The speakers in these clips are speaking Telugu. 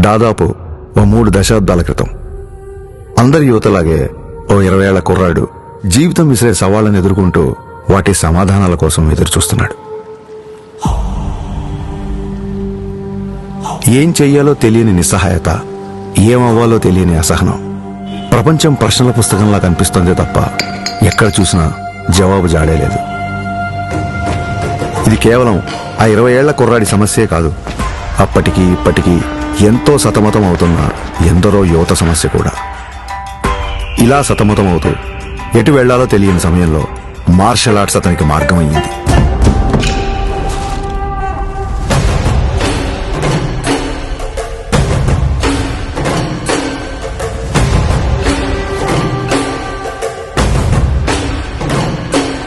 దాదాపు ఓ 3 దశాబ్దాల క్రితం అందరి యువతలాగే ఓ 20 ఏళ్ల కుర్రాడు జీవితం విసిరే సవాళ్లను ఎదుర్కొంటూ వాటి సమాధానాల కోసం ఎదురుచూస్తున్నాడు. ఏం చెయ్యాలో తెలియని నిస్సహాయత, ఏమవ్వాలో తెలియని అసహనం. ప్రపంచం ప్రశ్నల పుస్తకంలా కనిపిస్తోందే తప్ప ఎక్కడ చూసినా జవాబు జాడేలేదు. ఇది కేవలం ఆ 20 ఏళ్ల కుర్రాడి సమస్యే కాదు, అప్పటికి ఇప్పటికీ ఎంతో సతమతం అవుతున్న ఎందరో యువత సమస్య కూడా. ఇలా సతమతం అవుతూ ఎటు వెళ్లాలో తెలియని సమయంలో మార్షల్ ఆర్ట్స్ అతనికి మార్గమయ్యింది.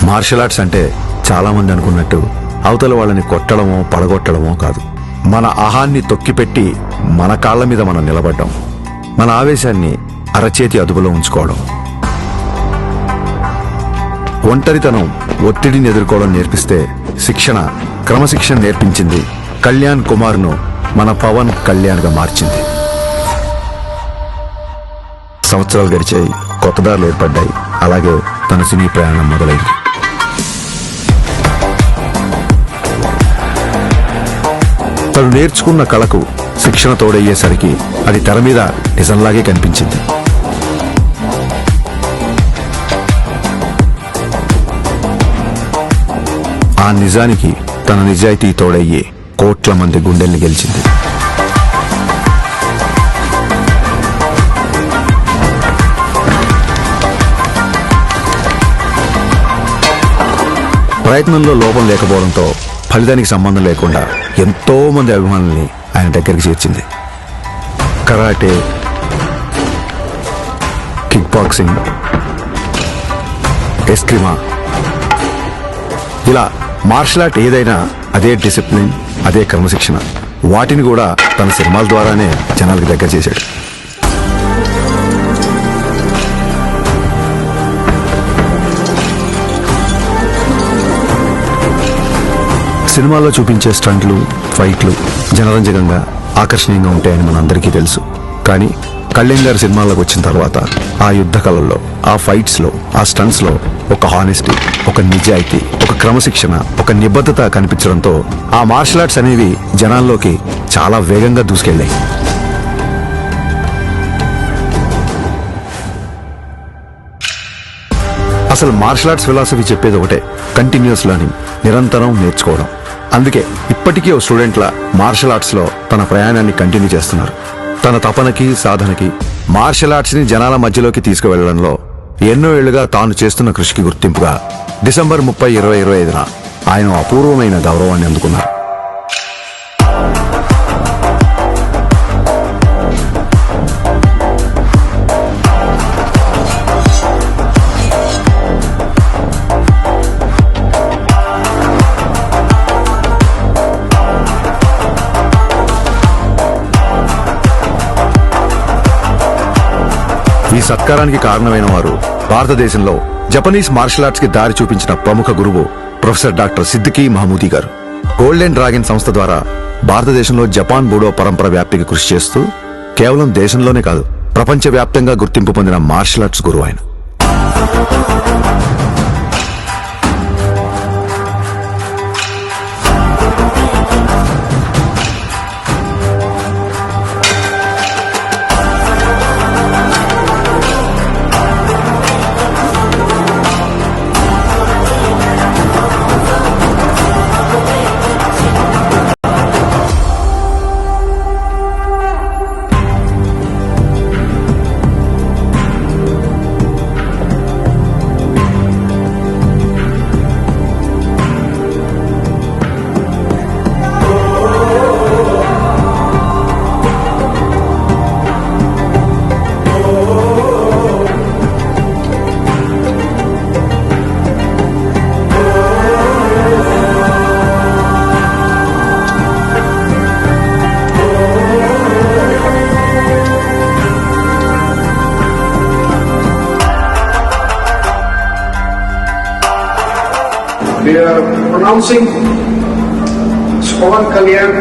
మార్షల్ ఆర్ట్స్ అంటే చాలా మంది అనుకున్నట్టు అవతల వాళ్ళని కొట్టడమో పడగొట్టడమో కాదు. మన అహాన్ని తొక్కిపెట్టి మన కాళ్ల మీద మనం నిలబడ్డం, మన ఆవేశాన్ని అరచేతి అదుపులో ఉంచుకోవడం, ఒంటరితనం, ఒత్తిడిని ఎదుర్కోవడం నేర్పిస్తే శిక్షణ, క్రమశిక్షణ నేర్పించింది కళ్యాణ్ కుమార్ను మన పవన్ కళ్యాణ్గా మార్చింది. సంవత్సరాలు గడిచాయి, కొత్త దారులు ఏర్పడ్డాయి. అలాగే తన సినీ ప్రయాణం మొదలైంది. తను నేర్చుకున్న కళకు శిక్షణ తోడయ్యేసరికి అది తెర మీద నిజంలాగే కనిపించింది. ఆ నిజానికి తన నిజాయితీ తోడయ్యే కోట్ల మంది గుండెల్ని గెలిచింది. ప్రయత్నంలో లోపం లేకపోవడంతో ఫలితానికి సంబంధం లేకుండా ఎంతో మంది అభిమానుల్ని ఆయన దగ్గరికి చేర్చింది. కరాటే, కిక్ బాక్సింగ్, ఎస్క్రిమా, ఇలా మార్షల్ ఆర్ట్ ఏదైనా అదే డిసిప్లిన్, అదే క్రమశిక్షణ. వాటిని కూడా తన సినిమాల ద్వారానే జనాలకు దగ్గర చేశాడు. సినిమాల్లో చూపించే స్టంట్లు, ఫైట్లు జనరంజకంగా, ఆకర్షణీయంగా ఉంటాయని మనందరికీ తెలుసు. కానీ కళ్యాణ్ గారి సినిమాల్లోకి వచ్చిన తర్వాత ఆ యుద్ధ కళల్లో, ఆ ఫైట్స్లో, ఆ స్టంట్స్లో ఒక హానెస్టీ, ఒక నిజాయితీ, ఒక క్రమశిక్షణ, ఒక నిబద్ధత కనిపించడంతో ఆ మార్షల్ ఆర్ట్స్ అనేవి జనాల్లోకి చాలా వేగంగా దూసుకెళ్ళాయి. అసలు మార్షల్ ఆర్ట్స్ ఫిలాసఫీ చెప్పేది ఒకటే, కంటిన్యూస్ లెర్నింగ్, నిరంతరం నేర్చుకోవడం. అందుకే ఇప్పటికీ ఓ స్టూడెంట్ల మార్షల్ ఆర్ట్స్లో తన ప్రయాణాన్ని కంటిన్యూ చేస్తున్నారు. తన తపనకి, సాధనకి, మార్షల్ ఆర్ట్స్ని జనాల మధ్యలోకి తీసుకువెళ్లడంలో ఎన్నో ఏళ్లుగా తాను చేస్తున్న కృషికి గుర్తింపుగా డిసెంబర్ 30, 2025న ఆయన అపూర్వమైన గౌరవాన్ని అందుకున్నారు. ఈ సత్కారానికి కారణమైన వారు భారతదేశంలో జపనీస్ మార్షల్ ఆర్ట్స్ కి దారి చూపించిన ప్రముఖ గురువు ప్రొఫెసర్ డాక్టర్ సిద్దికీ మహమూదీ గారు. గోల్డెన్ డ్రాగన్ సంస్థ ద్వారా భారతదేశంలో జపాన్ బూడో పరంపర వ్యాప్తికి కృషి చేస్తూ కేవలం దేశంలోనే కాదు, ప్రపంచవ్యాప్తంగా గుర్తింపు పొందిన మార్షల్ ఆర్ట్స్ గురువు ఆయన. We are pronouncing Pawan Kalyan,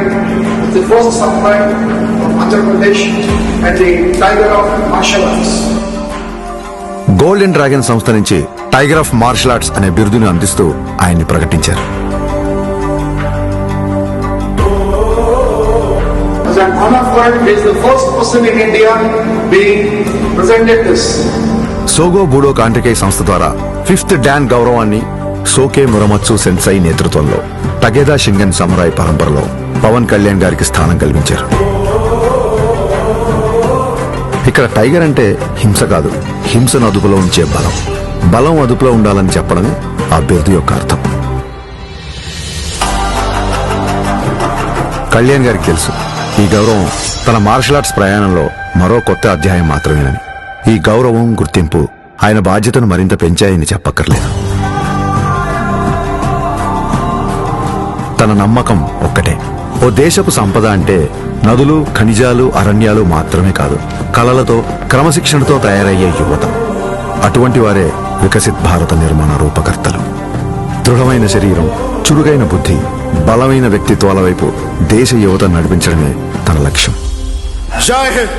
the first samurai of Andhra Pradesh and the Tiger of Martial Arts. Golden dragon సంస్థ నుంచి టైగర్ ఆఫ్ మార్షల్ ఆర్ట్స్ అనే బిరుదును అందిస్తూ ఆయన్ని ప్రకటించారు. As an honor for it, he is the first person in India being presented this. సోగో బూడో కాంట్రికై సంస్థ ద్వారా 5th డాన్ గౌరవాన్ని సోకే మురమత్సు సెన్సై నేతృత్వంలో టగేదా షింగన్ సమురాయ్ పరంపరలో పవన్ కళ్యాణ్ గారికి స్థానం కల్పించారు. ఇక్కడ టైగర్ అంటే హింస కాదు, హింసను అదుపులో ఉంచే బలం. బలం అదుపులో ఉండాలని చెప్పడమే ఆ బిరుదు యొక్క అర్థం. కళ్యాణ్ గారికి తెలుసు ఈ గౌరవం తన మార్షల్ ఆర్ట్స్ ప్రయాణంలో మరో కొత్త అధ్యాయం మాత్రమేనని. ఈ గౌరవం, గుర్తింపు ఆయన బాధ్యతను మరింత పెంచాయని చెప్పక్కర్లేదు. తన నమ్మకం ఒక్కటే, ఓ దేశపు సంపద అంటే నదులు, ఖనిజాలు, అరణ్యాలు మాత్రమే కాదు, కళలతో, క్రమశిక్షణతో తయారయ్యే యువత. అటువంటి వారే వికసిత్ భారత నిర్మాణ రూపకర్తలు. దృఢమైన శరీరం, చురుగైన బుద్ధి, బలమైన వ్యక్తిత్వాల వైపు దేశ యువత నడిపించడమే తన లక్ష్యం. జై హింద్,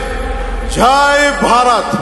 జై భారత్.